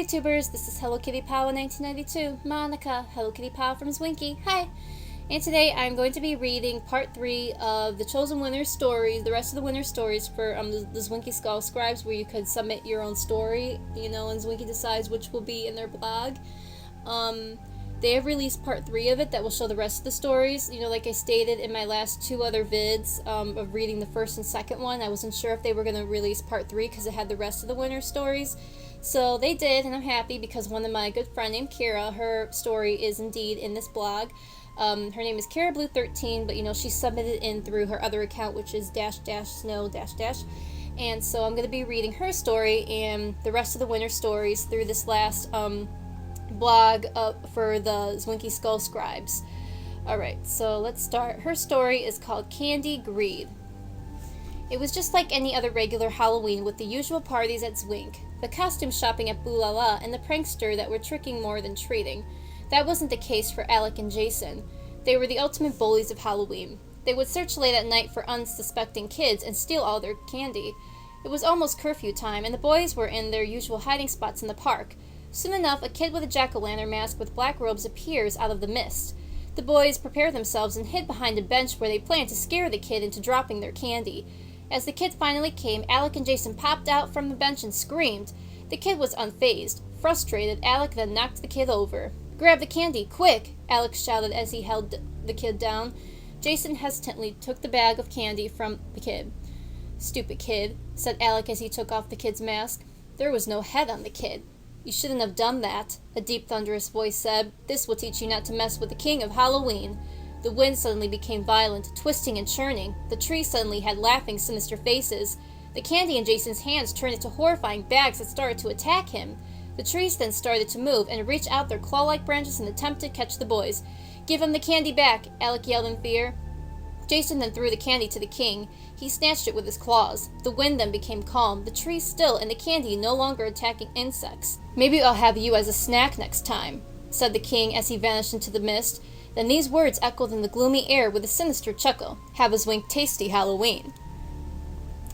YouTubers, this is HelloKittyPowa 1992, Monica, HelloKittyPowa from Zwinky. Hi! And today I'm going to be reading part 3 of the Chosen Winner stories, the rest of the winner stories for the Zwinky Skull Scribes, where you could submit your own story, and Zwinky decides which will be in their blog. They have released part 3 of it that will show the rest of the stories. Like I stated in my last 2 other vids of reading the first and second one, I wasn't sure if they were going to release part 3 because it had the rest of the winner stories. So they did, and I'm happy because one of my good friend named Kira, her story is indeed in this blog. Her name is Kara Blue 13, but she submitted in through her other account, which is --snow --. And so I'm going to be reading her story and the rest of the winter stories through this last blog for the Zwinky Skull Scribes. Alright, so let's start. Her story is called Candy Greed. It was just like any other regular Halloween with the usual parties at Zwink, the costume shopping at Boo La La, and the prankster that were tricking more than treating. That wasn't the case for Alec and Jason. They were the ultimate bullies of Halloween. They would search late at night for unsuspecting kids and steal all their candy. It was almost curfew time, and the boys were in their usual hiding spots in the park. Soon enough, a kid with a jack-o'-lantern mask with black robes appears out of the mist. The boys prepare themselves and hid behind a bench where they planned to scare the kid into dropping their candy. As the kid finally came, Alec and Jason popped out from the bench and screamed. The kid was unfazed. Frustrated, Alec then knocked the kid over. "Grab the candy, quick!" Alec shouted as he held the kid down. Jason hesitantly took the bag of candy from the kid. "Stupid kid," said Alec as he took off the kid's mask. There was no head on the kid. "You shouldn't have done that," a deep, thunderous voice said. "This will teach you not to mess with the king of Halloween." The wind suddenly became violent, twisting and churning. The trees suddenly had laughing, sinister faces. The candy in Jason's hands turned into horrifying bags that started to attack him. The trees then started to move and reach out their claw-like branches in an attempt to catch the boys. "Give him the candy back!" Alec yelled in fear. Jason then threw the candy to the king. He snatched it with his claws. The wind then became calm, the trees still, and the candy no longer attacking insects. "Maybe I'll have you as a snack next time," said the king as he vanished into the mist. Then these words echoed in the gloomy air with a sinister chuckle. "Have a Zwink tasty Halloween."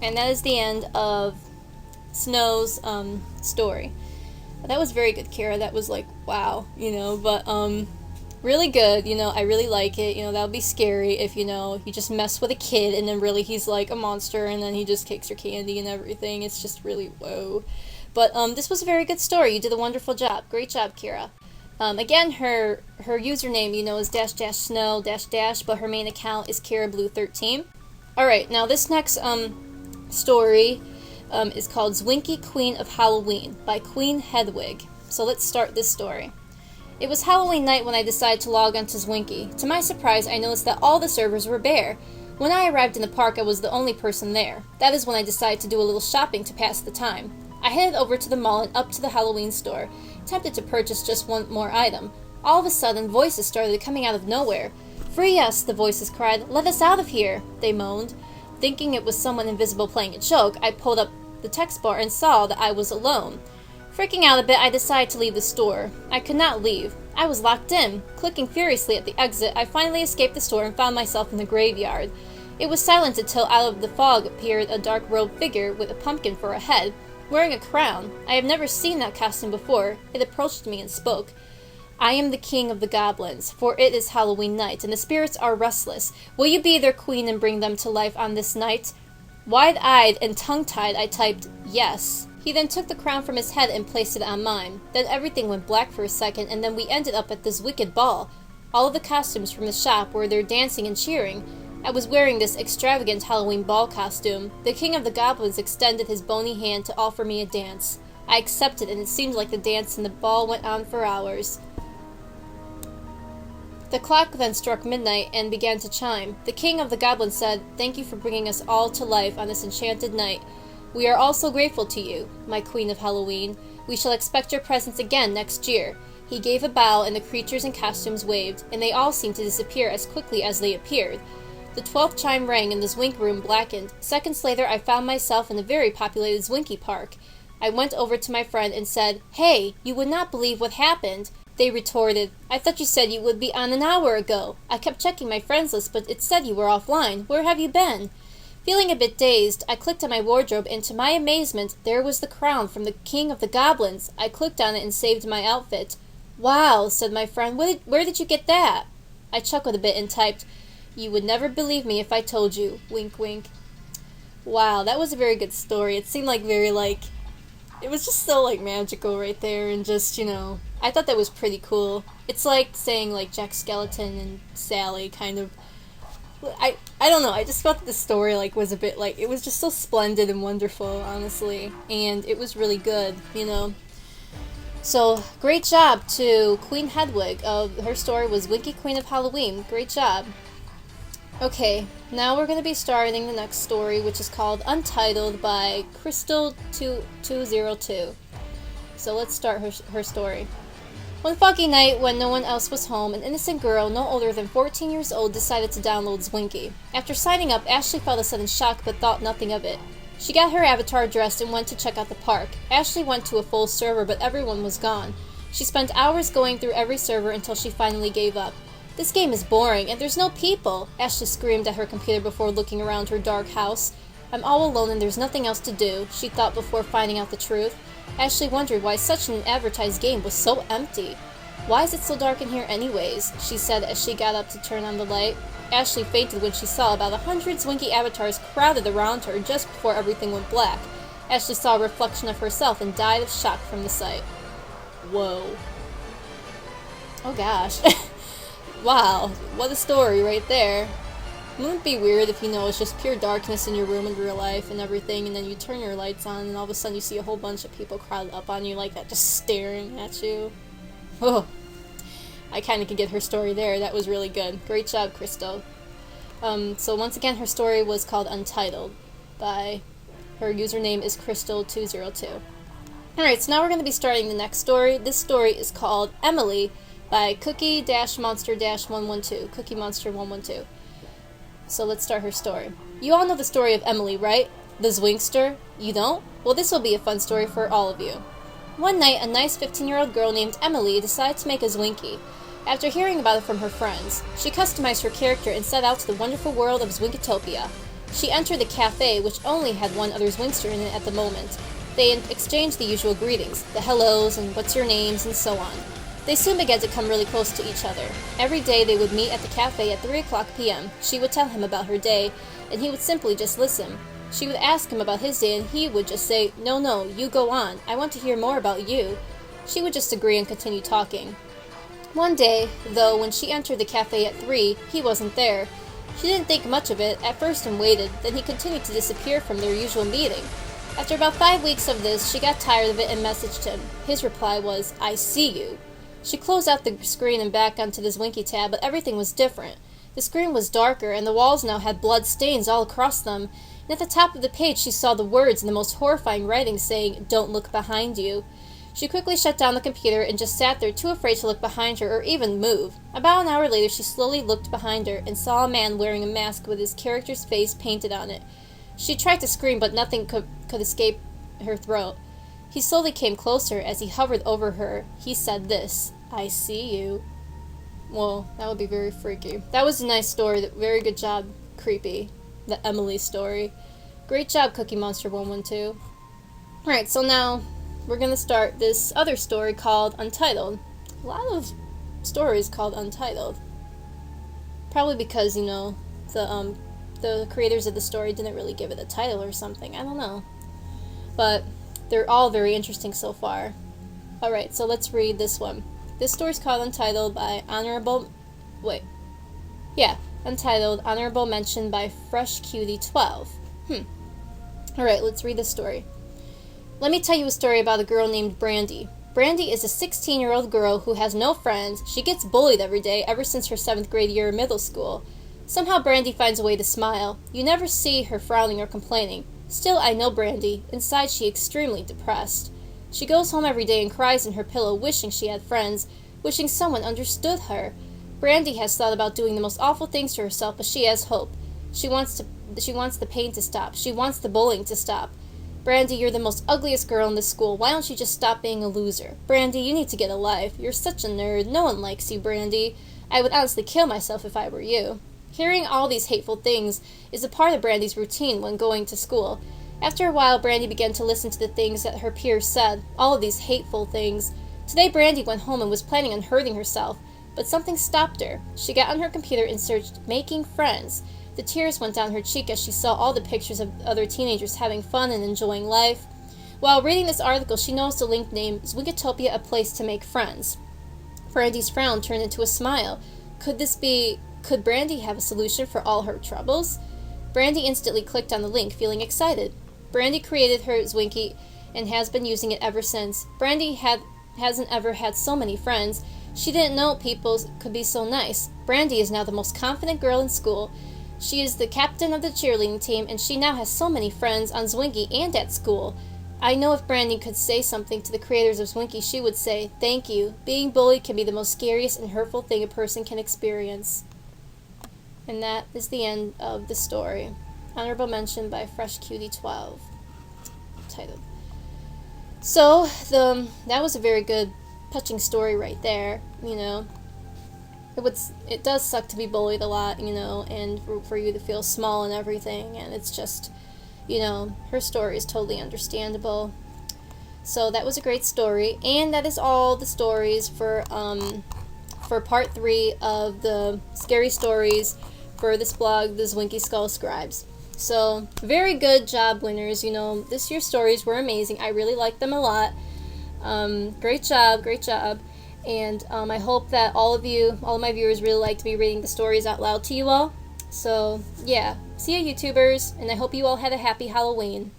And that is the end of Snow's story. That was very good, Kara. That was like, wow, but really good, I really like it. That would be scary if, you just mess with a kid and then really he's like a monster and then he just takes your candy and everything. It's just really, whoa. But this was a very good story. You did a wonderful job. Great job, Kira. Again, her username, is --snow --, but her main account is Kara Blue 13. Alright, now this next story is called Zwinky Queen of Halloween by Queen Hedwig. So let's start this story. It was Halloween night when I decided to log on to Zwinky. To my surprise, I noticed that all the servers were bare. When I arrived in the park, I was the only person there. That is when I decided to do a little shopping to pass the time. I headed over to the mall and up to the Halloween store, tempted to purchase just one more item. All of a sudden, voices started coming out of nowhere. "Free us," the voices cried. "Let us out of here," they moaned. Thinking it was someone invisible playing a joke, I pulled up the text bar and saw that I was alone. Freaking out a bit, I decided to leave the store. I could not leave. I was locked in. Clicking furiously at the exit, I finally escaped the store and found myself in the graveyard. It was silent until out of the fog appeared a dark-robed figure with a pumpkin for a head, wearing a crown. I have never seen that costume before. It approached me and spoke. "I am the king of the goblins, for it is Halloween night, and the spirits are restless. Will you be their queen and bring them to life on this night?" Wide-eyed and tongue-tied, I typed, "Yes." He then took the crown from his head and placed it on mine. Then everything went black for a second, and then we ended up at this wicked ball. All of the costumes from the shop were there dancing and cheering. I was wearing this extravagant Halloween ball costume. The king of the goblins extended his bony hand to offer me a dance. I accepted, and it seemed like the dance and the ball went on for hours. The clock then struck midnight and began to chime. The king of the goblins said, "Thank you for bringing us all to life on this enchanted night. We are all so grateful to you, my queen of Halloween. We shall expect your presence again next year." He gave a bow, and the creatures in costumes waved, and they all seemed to disappear as quickly as they appeared. The 12th chime rang, and the Zwink room blackened. Seconds later, I found myself in a very populated Zwinky park. I went over to my friend and said, "Hey, you would not believe what happened." They retorted, "I thought you said you would be on an hour ago. I kept checking my friends list, but it said you were offline. Where have you been?" Feeling a bit dazed, I clicked on my wardrobe, and to my amazement, there was the crown from the king of the goblins. I clicked on it and saved my outfit. Wow, said my friend. Where did you get that? I chuckled a bit and typed, "You would never believe me if I told you. Wink, wink." Wow, that was a very good story. It seemed it was just so, magical right there, and just, I thought that was pretty cool. It's like saying, Jack Skeleton and Sally, kind of. I don't know, I just felt that the story, was a bit, it was just so splendid and wonderful, honestly, and it was really good, So, great job to Queen Hedwig. Her story was Winky Queen of Halloween. Great job. Okay, now we're going to be starting the next story, which is called Untitled by Crystal202. So let's start her story. One foggy night, when no one else was home, an innocent girl no older than 14 years old decided to download Zwinky. After signing up, Ashley felt a sudden shock but thought nothing of it. She got her avatar dressed and went to check out the park. Ashley went to a full server, but everyone was gone. She spent hours going through every server until she finally gave up. "This game is boring, and there's no people," Ashley screamed at her computer before looking around her dark house. "I'm all alone and there's nothing else to do," she thought before finding out the truth. Ashley wondered why such an advertised game was so empty. "Why is it so dark in here anyways?" she said as she got up to turn on the light. Ashley fainted when she saw about 100 Zwinky avatars crowded around her just before everything went black. Ashley saw a reflection of herself and died of shock from the sight. Whoa. Oh gosh. Wow, what a story right there. Wouldn't it be weird if, it's just pure darkness in your room in real life and everything, and then you turn your lights on and all of a sudden you see a whole bunch of people crowded up on you like that, just staring at you? Oh, I kind of can get her story there. That was really good. Great job, Crystal. So once again, her story was called Untitled by, her username is Crystal202. Alright, so now we're going to be starting the next story. This story is called Emily by Cookie-Monster-112. Cookie Monster 112. So let's start her story. You all know the story of Emily, right? The Zwinkster? You don't? Well, this will be a fun story for all of you. One night, a nice 15-year-old girl named Emily decided to make a Zwinky. After hearing about it from her friends, she customized her character and set out to the wonderful world of Zwinkitopia. She entered the cafe, which only had one other Zwinkster in it at the moment. They exchanged the usual greetings, the hellos and what's your names and so on. They soon began to come really close to each other. Every day they would meet at the cafe at 3 o'clock p.m. She would tell him about her day, and he would simply just listen. She would ask him about his day, and he would just say, No, you go on. I want to hear more about you." She would just agree and continue talking. One day, though, when she entered the cafe at 3, he wasn't there. She didn't think much of it at first and waited, then he continued to disappear from their usual meeting. After about 5 weeks of this, she got tired of it and messaged him. His reply was, "I see you." She closed out the screen and back onto the Zwinky tab, but everything was different. The screen was darker, and the walls now had blood stains all across them, and at the top of the page she saw the words in the most horrifying writing saying, "Don't look behind you." She quickly shut down the computer and just sat there, too afraid to look behind her or even move. About an hour later, she slowly looked behind her and saw a man wearing a mask with his character's face painted on it. She tried to scream, but nothing could escape her throat. He slowly came closer. As he hovered over her, he said this, "I see you." Well, that would be very freaky. That was a nice story. Very good job, creepy. The Emily story. Great job, Cookie Monster 112. Alright, so now we're going to start this other story called Untitled. A lot of stories called Untitled. Probably because, the creators of the story didn't really give it a title or something. I don't know. But they're all very interesting so far. Alright, so let's read this one. This story's called Untitled by Untitled, Honorable Mention by Fresh Cutie 12. Alright, let's read this story. Let me tell you a story about a girl named Brandy. Brandy is a 16-year-old girl who has no friends. She gets bullied every day ever since her 7th grade year in middle school. Somehow Brandy finds a way to smile. You never see her frowning or complaining. Still, I know Brandy. Inside, she extremely depressed. She goes home every day and cries in her pillow, wishing she had friends, wishing someone understood her. Brandy has thought about doing the most awful things to herself, but she has hope. She wants the pain to stop. She wants the bullying to stop. Brandy, you're the most ugliest girl in this school. Why don't you just stop being a loser? Brandy, you need to get a life. You're such a nerd. No one likes you, Brandy. I would honestly kill myself if I were you. Hearing all these hateful things is a part of Brandy's routine when going to school. After a while, Brandy began to listen to the things that her peers said, all of these hateful things. Today, Brandy went home and was planning on hurting herself, but something stopped her. She got on her computer and searched making friends. The tears went down her cheek as she saw all the pictures of other teenagers having fun and enjoying life. While reading this article, she noticed a link named Zwinkitopia, a place to make friends. Brandy's frown turned into a smile. Could Brandy have a solution for all her troubles? Brandy instantly clicked on the link, feeling excited. Brandy created her Zwinky and has been using it ever since. Brandy hasn't ever had so many friends. She didn't know people could be so nice. Brandy is now the most confident girl in school. She is the captain of the cheerleading team, and she now has so many friends on Zwinky and at school. I know if Brandy could say something to the creators of Zwinky, she would say, "Thank you. Being bullied can be the most scariest and hurtful thing a person can experience." And that is the end of the story. Honorable mention by Fresh Cutie 12. Titled. So, that was a very good, touching story right there, you know. It does suck to be bullied a lot, you know, and for you to feel small and everything, and it's just, you know, her story is totally understandable. So that was a great story, and that is all the stories for part 3 of the scary stories for this blog, the Zwinky Skull Scribes. So, very good job, winners. You know, this year's stories were amazing. I really liked them a lot. Great job, great job. And I hope that all of my viewers really liked me reading the stories out loud to you all. So, yeah. See ya, YouTubers, and I hope you all had a happy Halloween.